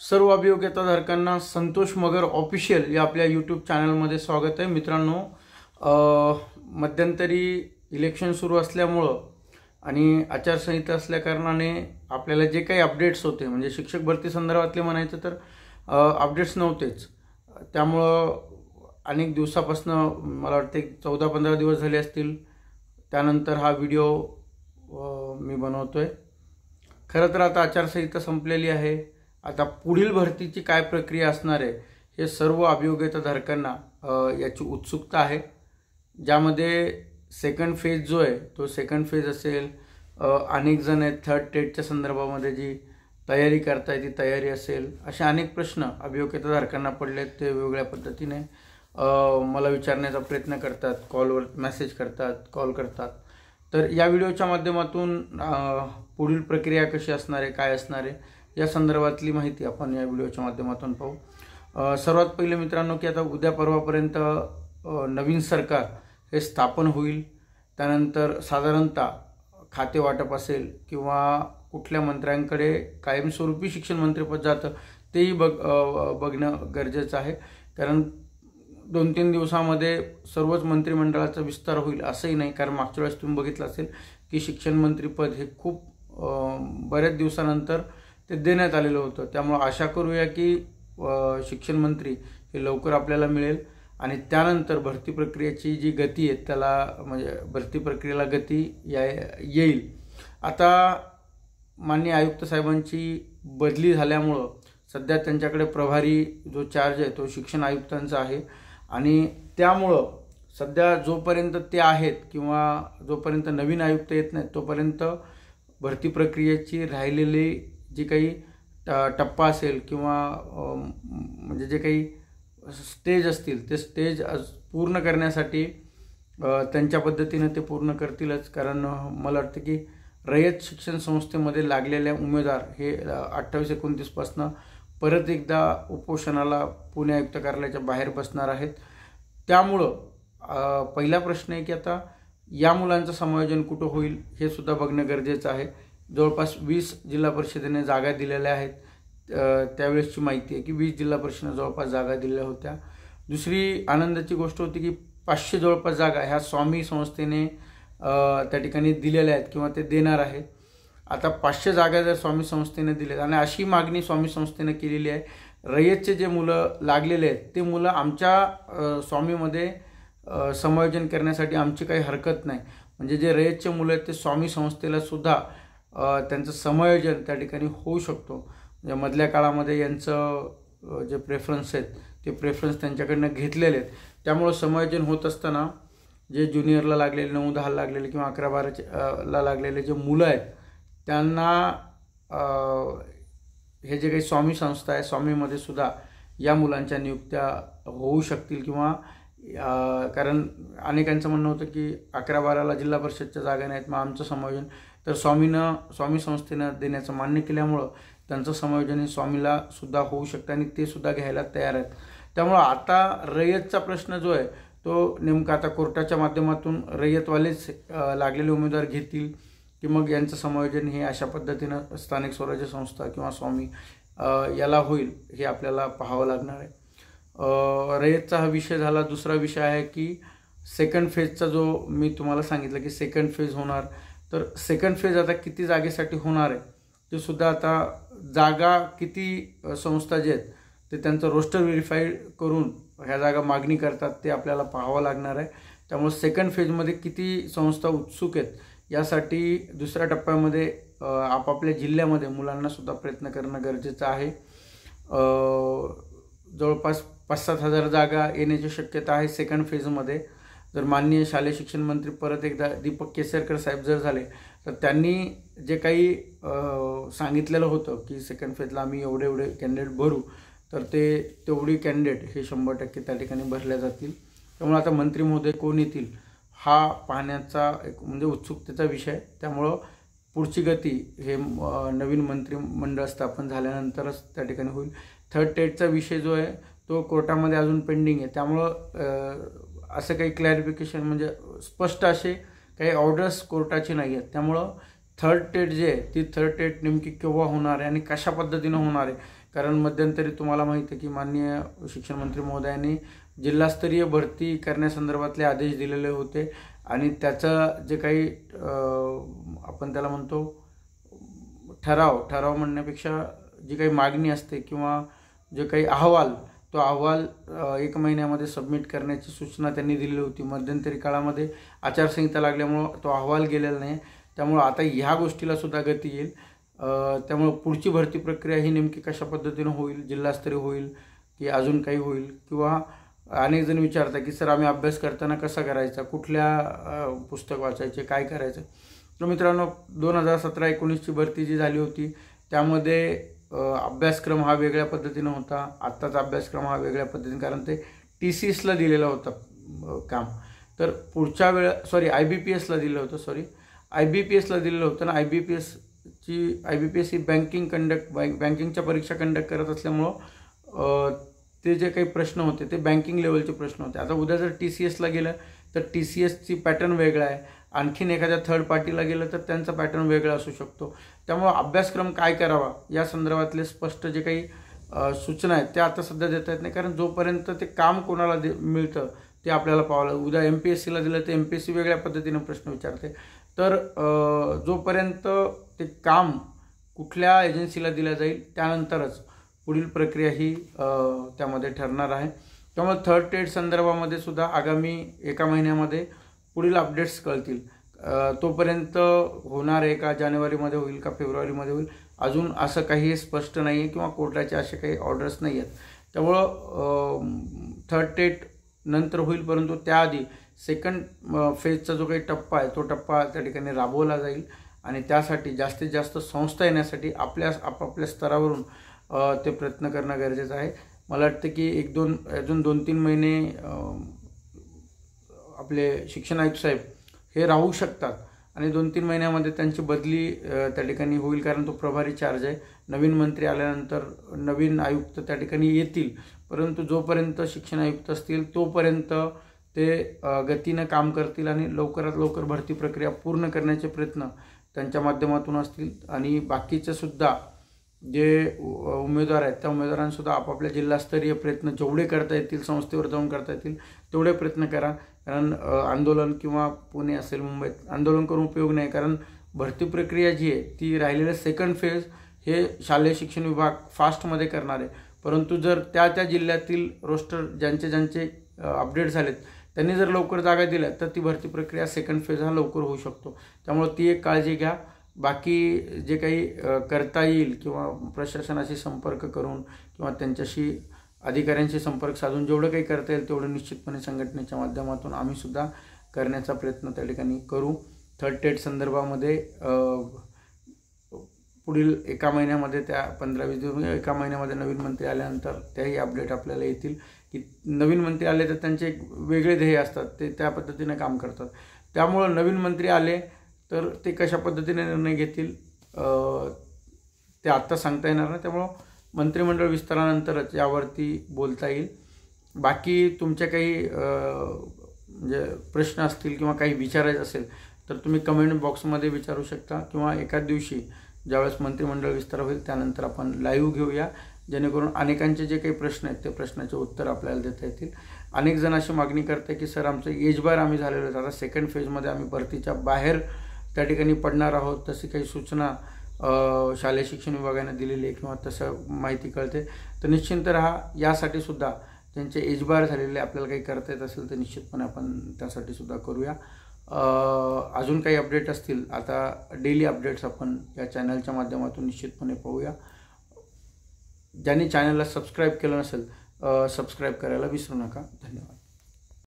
सर्व अभियोग्यताधारकांना संतोष मगर ऑफिशियल या आपल्या यूट्यूब चॅनलमध्ये स्वागत आहे। मित्रांनो, मध्यंतरी इलेक्शन सुरू असल्यामुळं आणि आचारसंहिता असल्याकारणाने आपल्याला जे काही अपडेट्स होते म्हणजे शिक्षक भरती संदर्भातले म्हणायचं तर अपडेट्स नव्हतेच। त्यामुळं अनेक दिवसापासून मला वाटते 14-15 दिवस झाले असतील त्यानंतर हा व्हिडिओ मी बनवतोय। खरं तर आता आचारसंहिता संपलेली आहे। आता पुढील भरतीची काय प्रक्रिया असणार आहे हे सर्व अभियोग्यताधारकांना याची उत्सुकता आहे, ज्यामध्ये सेकंड फेज जो आहे तो सेकंड फेज असेल। अनेक जण आहेत थर्ड टेटच्या संदर्भामध्ये जी तयारी करताय ती तयारी असेल, असे अनेक प्रश्न अभियोग्यताधारकांना पडलेत। ते वेगवेगळ्या पद्धतीने मला विचारण्याचा प्रयत्न करतात, कॉलवर मेसेज करतात, कॉल करतात। तर या व्हिडिओच्या माध्यमातून पुढील प्रक्रिया कशी असणार आहे, काय असणार आहे या संदर्भातली माहिती आपण या व्हिडिओच्या माध्यमातून पाहू। सर्वात पहिले मित्रांनो की आता उद्या परवापर्यंत नवीन सरकार हे स्थापन होईल। त्यानंतर साधारणतः खाते वाटप असेल किंवा कुठल्या मंत्र्यांकडे कायमस्वरूपी शिक्षण मंत्रिपद जातं तेही बघणं गरजेचं आहे, कारण 2-3 दिवसामध्ये सर्वच मंत्रिमंडळाचा विस्तार होईल असंही नाही। कारण मागच्या वेळेस तुम्ही बघितलं असेल की शिक्षण मंत्रिपद हे खूप बऱ्याच दिवसानंतर ते देण्यात आलेलं होतं। त्यामुळे आशा करूया की शिक्षण मंत्री हे लवकर आपल्याला मिळेल आणि त्यानंतर भरती प्रक्रियेची जी गती आहे त्याला म्हणजे भरती प्रक्रियेला गती येईल। आता माननीय आयुक्त साहेबांची बदली झाल्यामुळं सध्या त्यांच्याकडे प्रभारी जो चार्ज आहे तो शिक्षण आयुक्तांचा आहे आणि त्यामुळं सध्या जोपर्यंत ते आहेत किंवा जोपर्यंत नवीन आयुक्त येत नाहीत तोपर्यंत भरती प्रक्रियेची राहिलेली जी काही टप्पा असेल किंवा म्हणजे जे काही स्टेज असतील ते स्टेज पूर्ण करण्यासाठी त्यांच्या पद्धतीने ते पूर्ण करतीलच। कारण मला वाटतं की रयत शिक्षण संस्थेमध्ये लागलेले उमेदवार हे 28-29 पासून परत एकदा उपोषणाला पुणे आयुक्त कार्यालयाच्या बाहेर बसणार आहेत। त्यामुळं पहिला प्रश्न आहे की आता या मुलांचं समायोजन कुठं होईल हे सुद्धा बघणं गरजेचं आहे। जवळपास 20 जिल्हा परिषदेने जागा दिलेल्या आहेत। त्यावेळेसची माहिती आहे की 20 जिल्हा परिषदेने जवळपास जागा दिलेल्या होत्या। दुसरी आनंदाची गोष्ट होती की 500 जवळपास जागा ह्या स्वामी संस्थेने त्या ठिकाणी दिलेल्या आहेत किंवा ते देणार आहेत। आता 500 जागा जर स्वामी संस्थेने दिल्यात आणि अशी मागणी स्वामी संस्थेने केलेली आहे, रयतचे जे मुलं लागलेले आहेत ते मुलं आमच्या स्वामीमध्ये समायोजन करण्यासाठी आमची काही हरकत नाही। म्हणजे जे रयतचे मुलं आहेत ते स्वामी संस्थेला सुद्धा त्यांचं समायोजन त्या ठिकाणी होऊ शकतो। म्हणजे मधल्या काळामध्ये यांचं जे प्रेफरन्स आहेत ते प्रेफरन्स त्यांच्याकडनं घेतलेले आहेत। त्यामुळं समायोजन होत असताना जे ज्युनियरला लागलेले 9-10 लागलेले किंवा 11-12ला लागलेले जे मुलं आहेत त्यांना हे जे काही स्वामी संस्था आहे स्वामीमध्ये सुद्धा या मुलांच्या नियुक्त्या होऊ शकतील किंवा कारण अनेकांचं म्हणणं होतं की 11-12ला जिल्हा परिषदच्या जागा नाहीत मग आमचं समायोजन, तर स्वामी संस्थेनं देण्याचं मान्य केल्यामुळं त्यांचं समायोजन हे स्वामीला सुद्धा होऊ शकतं आणि ते सुद्धा घ्यायला तयार आहेत। त्यामुळं आता रयतचा प्रश्न जो आहे तो नेमका आता कोर्टाच्या माध्यमातून रयतवालेच लागलेले उमेदवार घेतील की मग यांचं समायोजन हे अशा पद्धतीनं स्थानिक स्वराज्य संस्था किंवा स्वामी याला होईल हे आपल्याला पाहावं लागणार आहे। रयतचा हा विषय झाला। दुसरा विषय आहे की सेकंड फेजचा जो मी तुम्हाला सांगितलं की सेकंड फेज होणार, तर सेकंड फेज आता किती जागेसाठी होणार आहे ते सुद्धा आता जागा किती संस्था जे आहेत ते त्यांचं रोस्टर व्हेरीफाय करून ह्या जागा मागणी करतात ते आपल्याला पाहावं लागणार आहे। त्यामुळे सेकंड फेजमध्ये किती संस्था उत्सुक आहेत यासाठी दुसऱ्या टप्प्यामध्ये आपापल्या जिल्ह्यामध्ये मुलांना सुद्धा प्रयत्न करणं गरजेचं आहे। जवळपास 5-7 हजार जागा येण्याची शक्यता आहे सेकंड फेजमध्ये। जर माननीय शालेय शिक्षण मंत्री परत एकदा दीपक केसरकर साहेब जर झाले तर त्यांनी जे काही सांगितलेलं होतं की सेकंड फेजला आम्ही एवढे कॅन्डिडेट भरू, तर ते तेवढी कॅन्डिडेट हे 100% त्या ठिकाणी भरल्या जातील। त्यामुळे आता मंत्री महोदय कोण येतील हा पाहण्याचा एक म्हणजे उत्सुकतेचा विषय। त्यामुळं पुढची गती हे नवीन मंत्रिमंडळ स्थापन झाल्यानंतरच त्या ठिकाणी होईल। थर्ड टेटचा विषय जो आहे तो कोर्टामध्ये अजून पेंडिंग आहे। त्यामुळं असं काही क्लॅरिफिकेशन म्हणजे स्पष्ट असे काही ऑर्डर्स कोर्टाचे नाही आहेत। त्यामुळं थर्ड टेट जे आहे ती थर्ड टेट नेमकी केव्हा होणार आहे आणि कशा पद्धतीनं होणार आहे, कारण मध्यंतरी तुम्हाला माहिती आहे की माननीय शिक्षण मंत्री महोदयांनी जिल्हास्तरीय भरती करण्यासंदर्भातले आदेश दिलेले होते आणि त्याचं जे काही आपण त्याला म्हणतो ठराव म्हणण्यापेक्षा जी काही मागणी असते किंवा जे काही अहवाल, तो अहवाल 1 महिन्यामध्ये सबमिट करण्याची सूचना त्यांनी दिलेली होती. मध्यंतरी काळामध्ये आचारसंहिता लागल्यामुळं तो अहवाल गेलेला नाही. त्यामुळं आता ह्या गोष्टीला सुद्धा गती येईल. त्यामुळं पुढची भरती प्रक्रिया ही नेमकी कशा पद्धतीनं होईल, जिल्हास्तरीय होईल की अजून काही होईल, किंवा अनेक जण विचारतात की सर आम्ही अभ्यास करताना कसा करायचा, कुठल्या पुस्तक वाचायचे, काय करायचं. तर मित्रांनो, 2017-19ची भरती जी झाली होती त्यामध्ये अभ्यासक्रम हा वेगळ्या पद्धतीनं होता. आत्ताचा अभ्यासक्रम हा वेगळ्या पद्धतीने, कारण ते TCSला दिलेलं होतं काम. तर पुढच्या IBPSला दिलं होतं. IBPSला दिलेलं होतं ना. IBPS ही बँकिंगच्या परीक्षा कंडक्ट करत असल्यामुळं ते जे काही प्रश्न होते ते बँकिंग लेवलचे प्रश्न होते. आता उद्या जर TCSला गेलं तर TCSची पॅटर्न वेगळा आहे. आणखीन एखाद्या थर्ड पार्टीला गेलं तर त्यांचा पॅटर्न वेगळा असू शकतो. त्यामुळं अभ्यासक्रम काय करावा या संदर्भातले स्पष्ट जे काही सूचना आहेत त्या आता सध्या देता येत नाही, कारण जोपर्यंत ते काम कोणाला मिळतं ते आपल्याला पाहावं लागेल. उद्या MPSCला दिलं तर MPSC वेगळ्या पद्धतीनं प्रश्न विचारते. तर जोपर्यंत ते काम कुठल्या एजन्सीला दिलं जाईल त्यानंतरच पुढील प्रक्रिया ही त्यामध्ये ठरणार आहे. त्यामुळे थर्ड टेट संदर्भामध्ये सुद्धा आगामी 1 महिन्यामध्ये पुढील अपडेट्स कळतील. तोपर्यंत होणार आहे का, जानेवारीमध्ये होईल का फेब्रुवारीमध्ये होईल, अजून असं काही स्पष्ट नाही आहे किंवा कोर्टाचे असे काही ऑर्डर्स नाही आहेत. त्यामुळं थर्ड टेट नंतर होईल, परंतु त्याआधी सेकंड फेजचा जो काही टप्पा आहे तो टप्पा त्या ठिकाणी राबवला जाईल आणि त्यासाठी जास्तीत जास्त संस्था येण्यासाठी आपापल्या स्तरावरून ते प्रयत्न करणं गरजेचं आहे. मला वाटतं की अजून 2-3 महिने आपले शिक्षण आयुक्त साहेब हे राहू शकतात आणि 2-3 महिन्यामध्ये त्यांची बदली त्या ठिकाणी होईल, कारण तो प्रभारी चार्ज आहे. नवीन मंत्री आल्यानंतर नवीन आयुक्त त्या ठिकाणी येतील, परंतु जोपर्यंत शिक्षण आयुक्त असतील तोपर्यंत ते गतीनं काम करतील आणि लवकरात लवकर भरती प्रक्रिया पूर्ण करण्याचे प्रयत्न त्यांच्या माध्यमातून असतील. आणि बाकीचे सुद्धा जे उमेदवार आहेत त्या उमेदवारांसुद्धा आपापल्या जिल्हास्तरीय प्रयत्न जेवढे करता येतील, संस्थेवर जाऊन करता येतील तेवढे प्रयत्न करा. कारण आंदोलन किंवा पुणे असेल, मुंबईत आंदोलन करून उपयोग नाही, कारण भरती प्रक्रिया जी आहे ती राहिलेलं सेकंड फेज हे शालेय शिक्षण विभाग फास्टमध्ये करणार आहे. परंतु जर त्या जिल्ह्यातील रोस्टर ज्यांचे अपडेट झालेत त्यांनी जर लवकर जागा दिल्या तर ती भरती प्रक्रिया सेकंड फेज हा लवकर होऊ शकतो. त्यामुळे ती एक काळजी घ्या. बाकी जे काही करता येईल किंवा प्रशासनाशी संपर्क करून किंवा त्यांच्याशी अधिकाऱ्यांशी संपर्क साधून जेवढं काही करता येईल तेवढं निश्चितपणे संघटनेच्या माध्यमातून आम्ही सुद्धा करण्याचा प्रयत्न त्या ठिकाणी करू. थर्ड टेट संदर्भामध्ये पुढील 1 महिन्यामध्ये त्या 15-20 दिवस 1 महिन्यामध्ये नवीन मंत्री आल्यानंतर त्याही अपडेट आपल्याला येतील की नवीन मंत्री आले तर त्यांचे एक वेगळे ध्येय असतात, ते त्या पद्धतीने काम करतात. त्यामुळं नवीन मंत्री आले तर ते कशा पद्धतीने निर्णय घेतील ते आत्ता सांगता येणार नाही. त्यामुळं मंत्रिमंडळ विस्तारानंतरच यावरती बोलता येईल. बाकी तुमचे काही म्हणजे प्रश्न असतील किंवा काही विचारायचं असेल तर तुम्ही कमेंट बॉक्समध्ये विचारू शकता, किंवा एखाद दिवशी ज्यावेळेस मंत्रिमंडळ विस्तार होईल त्यानंतर आपण लाईव्ह घेऊया, जेणेकरून अनेकांचे जे काही प्रश्न आहेत ते प्रश्नाचे उत्तर आपल्याला देता येतील. अनेक जण अशी मागणी करते की सर आमचं एज बार आम्ही झालेलो आहेत, आता सेकंड फेजमध्ये आम्ही भरतीच्या बाहेर त्या ठिकाणी पडणार आहोत, तशी काही सूचना शालेय शिक्षण विभागाने दिलेली आहे किंवा तसं माहिती कळते. तर निश्चिंत राहा. यासाठी सुद्धा ज्यांचे एज बार झालेले आपल्याला काही करता येत असेल तर निश्चितपणे आपण त्यासाठी सुद्धा करूया. अजून काही अपडेट असतील, आता डेली अपडेट्स आपण या चॅनलच्या माध्यमातून निश्चितपणे पाहूया. ज्यांनी चॅनलला सबस्क्राईब केलं नसेल सबस्क्राईब करायला विसरू नका. धन्यवाद.